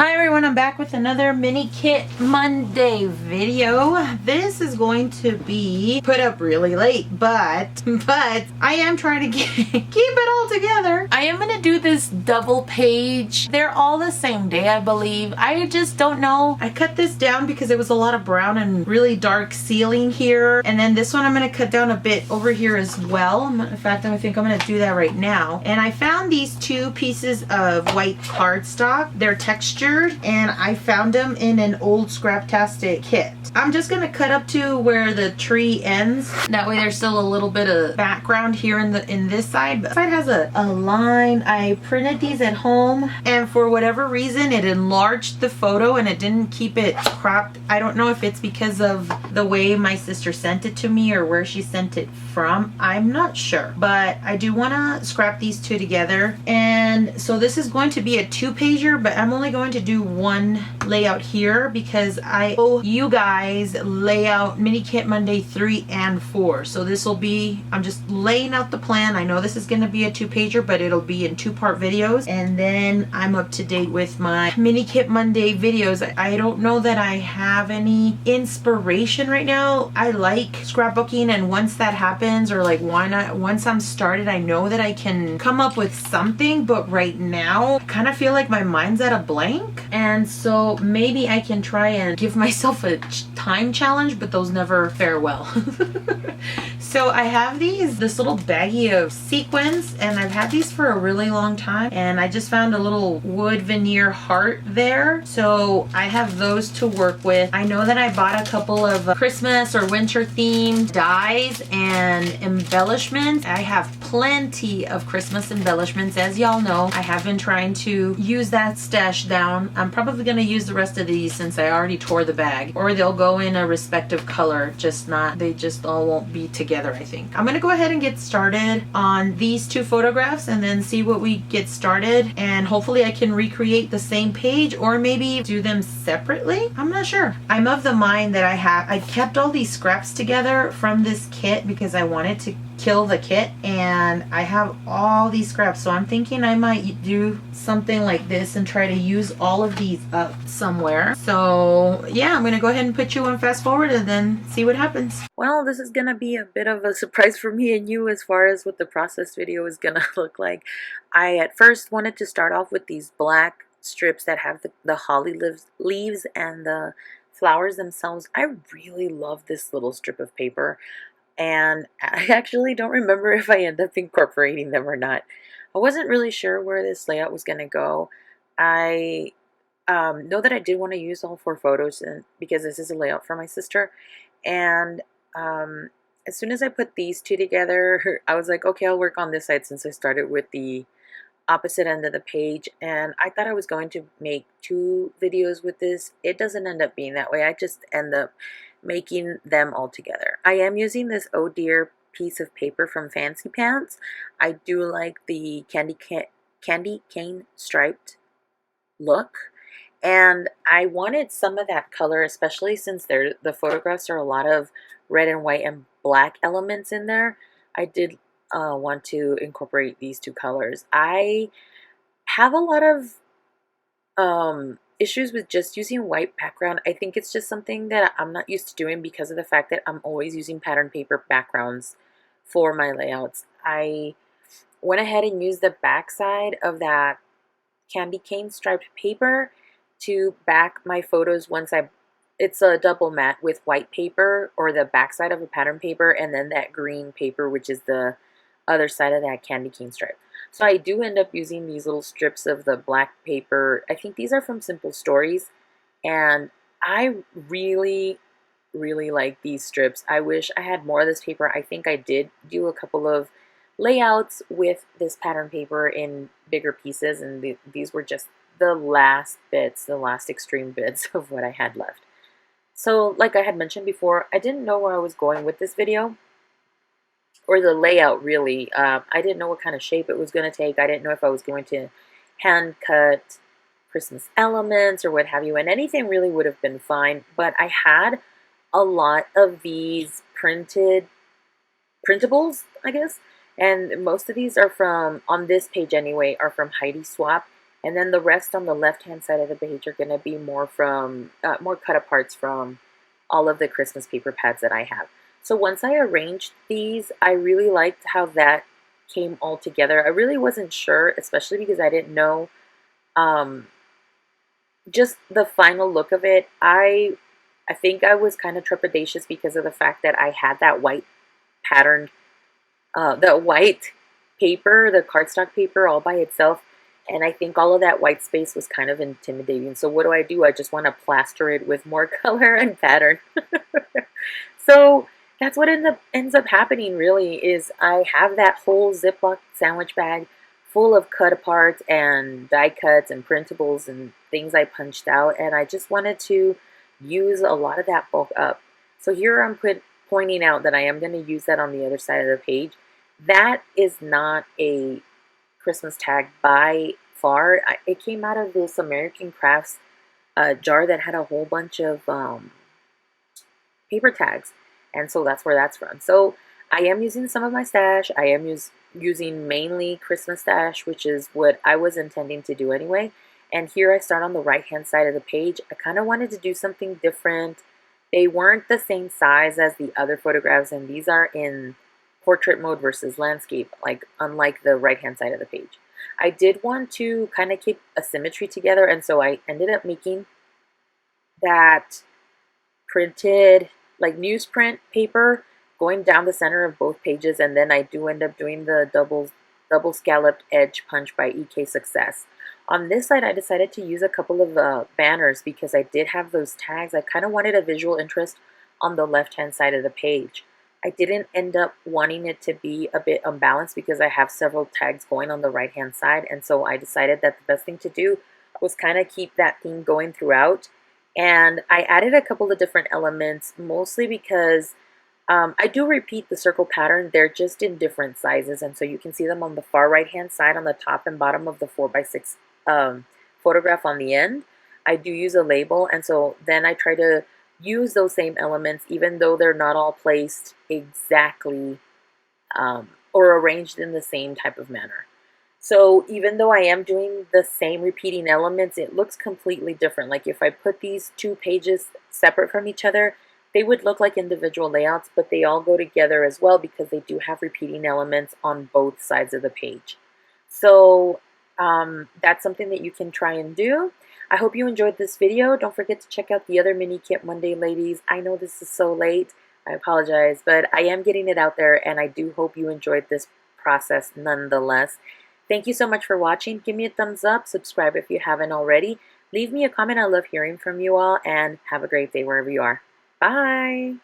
Hi everyone, I'm back with another Mini Kit Monday video. This is going to be put up really late, but I am trying to keep it all together. I am going to do this double page. They're all the same day, I believe. I just don't know. I cut this down because it was a lot of brown and really dark ceiling here. And then this one I'm going to cut down a bit over here as well. In fact, I think I'm going to do that right now. And I found these two pieces of white cardstock. They're textured and I found them in an old Scraptastic kit. I'm just gonna cut up to where the tree ends. That way there's still a little bit of background here in this side. But this side has a line. I printed these at home and for whatever reason it enlarged the photo and it didn't keep it cropped. I don't know if it's because of the way my sister sent it to me or where she sent it from. I'm not sure. But I do want to scrap these two together. And so this is going to be a 2-pager, but I'm only going to do one layout here because I owe you guys layout Mini Kit Monday 3 and 4. So this will be, I'm just laying out the plan. I know this is going to be a 2-pager, but it'll be in 2-part videos. And then I'm up to date with my Mini Kit Monday videos. I don't know that I have any inspiration right now. I like scrapbooking, and once that happens, or like why not, once I'm started, I know that I can come up with something, but right now I kind of feel like my mind's at a blank. And so maybe I can try and give myself a time challenge, but those never fare well. So I have this little baggie of sequins, and I've had these for a really long time, and I just found a little wood veneer heart there. So I have those to work with. I know that I bought a couple of Christmas or winter themed dies and embellishments. I have plenty of Christmas embellishments. As y'all know, I have been trying to use that stash down. I'm probably going to use the rest of these since I already tore the bag, or they'll go in a respective color, they just all won't be together. I think I'm going to go ahead and get started on these two photographs and then see what we get started, and hopefully I can recreate the same page or maybe do them separately. I'm not sure. I'm of the mind that I kept all these scraps together from this kit because I wanted to kill the kit, and I have all these scraps, so I'm thinking I might do something like this and try to use all of these up somewhere. So yeah, I'm gonna go ahead and put you on fast forward and then see what happens. Well, this is gonna be a bit of a surprise for me and you as far as what the process video is gonna look like. I at first wanted to start off with these black strips that have the holly leaves and the flowers themselves. I really love this little strip of paper, and I actually don't remember if I end up incorporating them or not. I wasn't really sure where this layout was going to go. I know that I did want to use all 4 photos because this is a layout for my sister. And as soon as I put these two together, I was like, okay, I'll work on this side since I started with the opposite end of the page. And I thought I was going to make 2 videos with this. It doesn't end up being that way. I just end up making them all together. I am using this Oh Dear piece of paper from Fancy Pants. I do like the candy cane striped look, and I wanted some of that color, especially since the photographs are a lot of red and white and black elements in there. I did want to incorporate these 2 colors. I have a lot of issues with just using white background. I think it's just something that I'm not used to doing because of the fact that I'm always using pattern paper backgrounds for my layouts. I went ahead and used the back side of that candy cane striped paper to back my photos it's a double mat with white paper, or the back side of a pattern paper, and then that green paper, which is the other side of that candy cane stripe. So I do end up using these little strips of the black paper. I think these are from Simple Stories, and I really like these strips. I wish I had more of this paper. I think I did do a couple of layouts with this pattern paper in bigger pieces, and these were just the last bits, the last extreme bits of what I had left. So like I had mentioned before, I didn't know where I was going with this video, or the layout really. I didn't know what kind of shape it was going to take. I didn't know if I was going to hand cut Christmas elements or what have you, and anything really would have been fine. But I had a lot of these printables, I guess, and most of these are from, on this page anyway, are from Heidi Swapp. And then the rest on the left-hand side of the page are going to be more from, more cut aparts from all of the Christmas paper pads that I have. So once I arranged these, I really liked how that came all together. I really wasn't sure, especially because I didn't know um, just the final look of it. I think I was kind of trepidatious because of the fact that I had that white patterned, the white paper, the cardstock paper all by itself. And I think all of that white space was kind of intimidating. So what do? I just want to plaster it with more color and pattern. So that's what ends up happening really is I have that whole Ziploc sandwich bag full of cut aparts and die cuts and printables and things I punched out, and I just wanted to use a lot of that bulk up. So here I'm pointing out that I am going to use that on the other side of the page. That is not a Christmas tag by far. It came out of this American Crafts jar that had a whole bunch of paper tags, and so that's where that's from. So I am using some of my stash. I am using mainly Christmas stash, which is what I was intending to do anyway. And here I start on the right hand side of the page. I kind of wanted to do something different. They weren't the same size as the other photographs, and these are in portrait mode versus landscape, like unlike the right hand side of the page. I did want to kind of keep a symmetry together, and so I ended up making that printed like newsprint paper going down the center of both pages, and then I do end up doing the double scalloped edge punch by EK Success. On this side, I decided to use a couple of banners because I did have those tags. I kind of wanted a visual interest on the left-hand side of the page. I didn't end up wanting it to be a bit unbalanced because I have several tags going on the right-hand side, and so I decided that the best thing to do was kind of keep that theme going throughout. And I added a couple of different elements, mostly because I do repeat the circle pattern. They're just in different sizes, and so you can see them on the far right-hand side on the top and bottom of the 4x6 photograph on the end. I do use a label, and so then I try to use those same elements, even though they're not all placed exactly or arranged in the same type of manner. So even though I am doing the same repeating elements, it looks completely different. Like if I put these two pages separate from each other, they would look like individual layouts, but they all go together as well because they do have repeating elements on both sides of the page. So that's something that you can try and do. I hope you enjoyed this video. Don't forget to check out the other Mini Kit Monday, ladies. I know this is so late. I apologize, but I am getting it out there, and I do hope you enjoyed this process nonetheless. Thank you so much for watching. Give me a thumbs up, subscribe if you haven't already. Leave me a comment. I love hearing from you all, and have a great day wherever you are. Bye!